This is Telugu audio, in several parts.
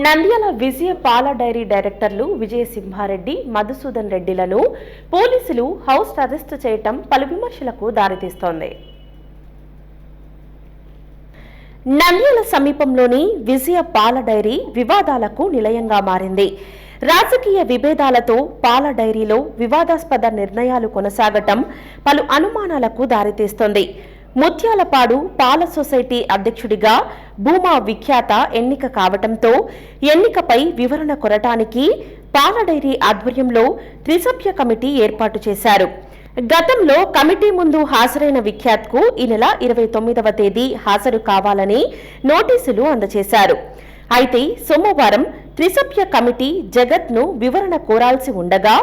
నంద్యాల విజయ పాల డైరీ డైరెక్టర్లు విజయ సింహారెడ్డి, మధుసూదన్ రెడ్డిలను పోలీసులు హౌస్ అరెస్ట్ చేయటం పలు విమర్శలకు దారితీస్తోంది. నంద్యాల సమీపంలోని విజయ పాల డైరీ వివాదాలకు నిలయంగా మారింది. రాజకీయ విభేదాలతో పాల డైరీలో వివాదాస్పద నిర్ణయాలు కొనసాగటం పలు అనుమానాలకు దారితీస్తోంది. ముత్యాలపాడు పాల సొసైటీ అధ్యక్షుడిగా భూమా విఖ్యాత ఎన్నిక కావటంతో ఎన్నికపై వివరణ కోరటానికి పాల డైరీ ఆధ్వర్యంలో త్రిసభ్య కమిటీ ఏర్పాటు చేశారు. గతంలో కమిటీ ముందు హాజరైన విఖ్యాత్కు ఈ నెల 29వ తేదీ హాజరు కావాలని నోటీసులు అందజేశారు. అయితే సోమవారం త్రిసభ్య కమిటీ జగత్ ను వివరణ కోరాల్సి ఉండగా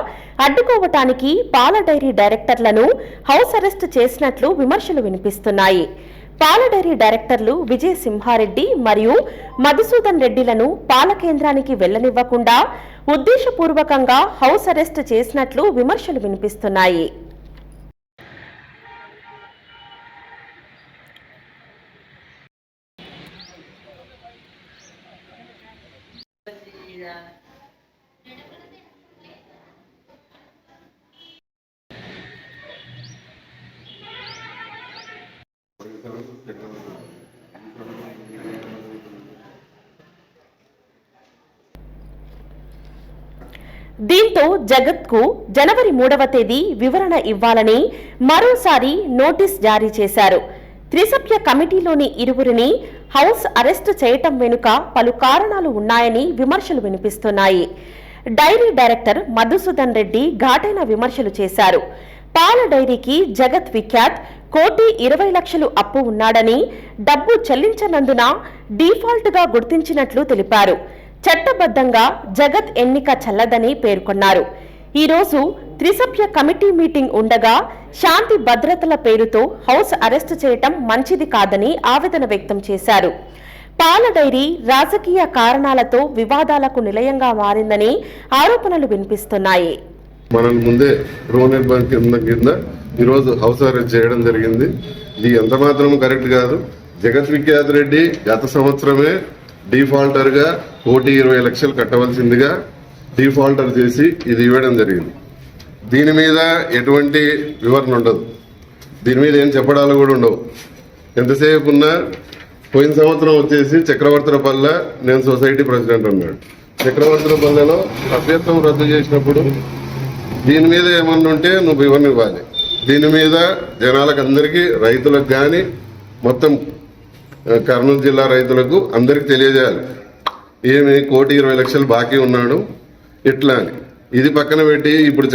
అడ్డుకోవటానికి పాల డైరీ డైరెక్టర్లను హౌస్ అరెస్ట్ చేసినట్లు విమర్శలు వినిపిస్తున్నాయి. పాల డైరీ డైరెక్టర్లు విజయ సింహారెడ్డి మరియు మధుసూదన్ రెడ్డిలను పాల కేంద్రానికి వెళ్లనివ్వకుండా ఉద్దేశపూర్వకంగా హౌస్ అరెస్ట్ చేసినట్లు విమర్శలు వినిపిస్తున్నాయి. దీంతో జగత్కు జనవరి 3వ తేదీ వివరణ ఇవ్వాలని మరోసారి నోటీస్ జారీ చేశారు. త్రిసభ్య కమిటీలోని ఇరువురిని హౌస్ అరెస్టు చేయటం వెనుక పలు కారణాలు ఉన్నాయని విమర్శలు వినిపిస్తున్నాయి. డైరీ డైరెక్టర్ మధుసూదన్ రెడ్డి ఘాటైన విమర్శలు చేశారు. పాల డైరీకి జగత్ విఖ్యాత్ 1,20,00,000 అప్పు ఉన్నాడని, డబ్బు చెల్లించనందున డిఫాల్ట్ గా గుర్తించినట్లు తెలిపారు. చట్టబద్ధంగా జగత్ ఎన్నిక చెల్లదని పేర్కొన్నారు. ఈ రోజు త్రిసభ్య కమిటీ మీటింగ్ ఉండగా శాంతి భద్రతల పేరుతో హౌస్ అరెస్టు చేయటం మంచిది కాదని ఆవేదన వ్యక్తం చేశారు. పాల డైరీ రాజకీయ కారణాలతో వివాదాలకు నిలయంగా మారిందని ఆరోపణలు వినిపిస్తున్నాయి. మనం ముందే గృహ నిర్మాణం కింద ఈరోజు హౌస్ అరెస్ట్ చేయడం జరిగింది. ఇది ఎంత మాత్రం కరెక్ట్ కాదు. జగత్ విఖ్యాత్ రెడ్డి గత సంవత్సరమే డిఫాల్టర్ గా 1,20,00,000 కట్టవలసిందిగా డిఫాల్టర్ చేసి ఇది ఇవ్వడం జరిగింది. దీని మీద ఎటువంటి వివరణ ఉండదు. దీని మీద ఏం చెప్పడాలు కూడా ఉండవు. ఎంతసేపు ఉన్నా పోయిన సంవత్సరం వచ్చేసి చక్రవర్తులపల్లె నేను సొసైటీ ప్రెసిడెంట్ ఉన్నాడు. చక్రవర్తులపల్లెలో సభ్యత్వం రద్దు చేసినప్పుడు దీని మీద ఏమన్నా ఉంటే నువ్వు వివరణ ఇవ్వాలి. దీని మీద జనాలకు అందరికీ, రైతులకు కానీ మొత్తం కర్నూలు జిల్లా రైతులకు అందరికి తెలియజేయాలి. ఏమి 1,20,00,000 బాకీ ఉన్నాడు ఇట్లా అని. ఇది పక్కన పెట్టి ఇప్పుడు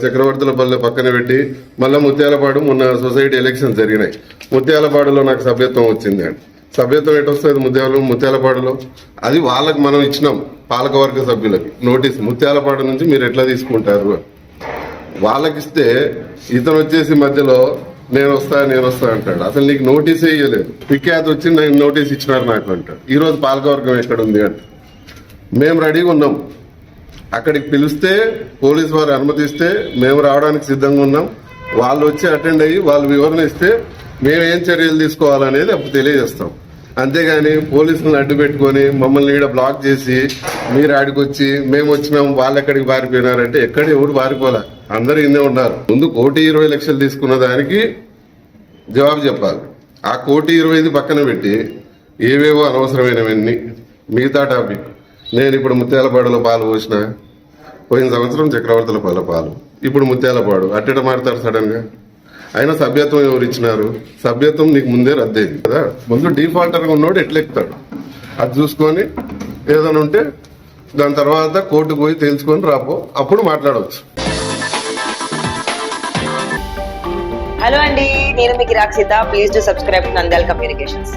చక్రవర్తులపల్లె పక్కన పెట్టి మళ్ళీ ముత్యాలపాడు మొన్న సొసైటీ ఎలక్షన్ జరిగినాయి. ముత్యాలపాడులో నాకు సభ్యత్వం వచ్చింది అండి. సభ్యత్వం ఎటు వస్తుంది ముత్యాలపాడులో? అది వాళ్ళకి మనం ఇచ్చినాం, పాలకవర్గ సభ్యులకి నోటీస్. ముత్యాలపాడు నుంచి మీరు ఎట్లా తీసుకుంటారు వాళ్ళకిస్తే ఇతను వచ్చేసి మధ్యలో నేను వస్తా అంటాడు. అసలు నీకు నోటీసే ఇవ్వలేదు. విఖ్యాత్ వచ్చి నేను నోటీస్ ఇచ్చినారు నాకు అంటాడు. ఈరోజు పాలకవర్గం ఎక్కడ ఉంది అంటే మేము రెడీగా ఉన్నాం. అక్కడికి పిలిస్తే పోలీసు వారు అనుమతిస్తే మేము రావడానికి సిద్ధంగా ఉన్నాం. వాళ్ళు వచ్చి అటెండ్ అయ్యి వాళ్ళు వివరణ ఇస్తే మేమేం చర్యలు తీసుకోవాలనేది అప్పుడు తెలియజేస్తాం. అంతేగాని పోలీసులను అడ్డు పెట్టుకొని మమ్మల్ని ఈడ బ్లాక్ చేసి మీరు ఆడికొచ్చి మేము వచ్చినాం వాళ్ళు ఎక్కడికి పారిపోయినారంటే ఎక్కడ ఎవరు పారిపోలే, అందరూ ఇన్నే ఉన్నారు. ముందు 1,20,00,000 తీసుకున్న దానికి జవాబు చెప్పాలి. ఆ 1,20,000 పక్కన పెట్టి ఏవేవో అనవసరమైనవన్నీ మిగతా టాపిక్. నేను ఇప్పుడు ముత్యాలపాడులో పాలు పోసిన, పోయిన సంవత్సరం చక్రవర్తులపల్లె పాలు, ఇప్పుడు ముత్యాలపాడు అట్టెట మారుతారు సడన్ గా. అయినా సభ్యత్వం ఎవరు ఇచ్చినారు? సభ్యత్వం నీకు ముందే రద్దయింది కదా. ముందు డిఫాల్టర్గా ఉన్నోడు ఎట్లెక్కుతాడు అది చూసుకొని ఏదైనా ఉంటే దాని తర్వాత కోర్టుకు పోయి తెలుసుకొని రాపో, అప్పుడు మాట్లాడవచ్చు. హలో అండి, నేను మీకు Rakshitha. Please do subscribe to Nandyal communications.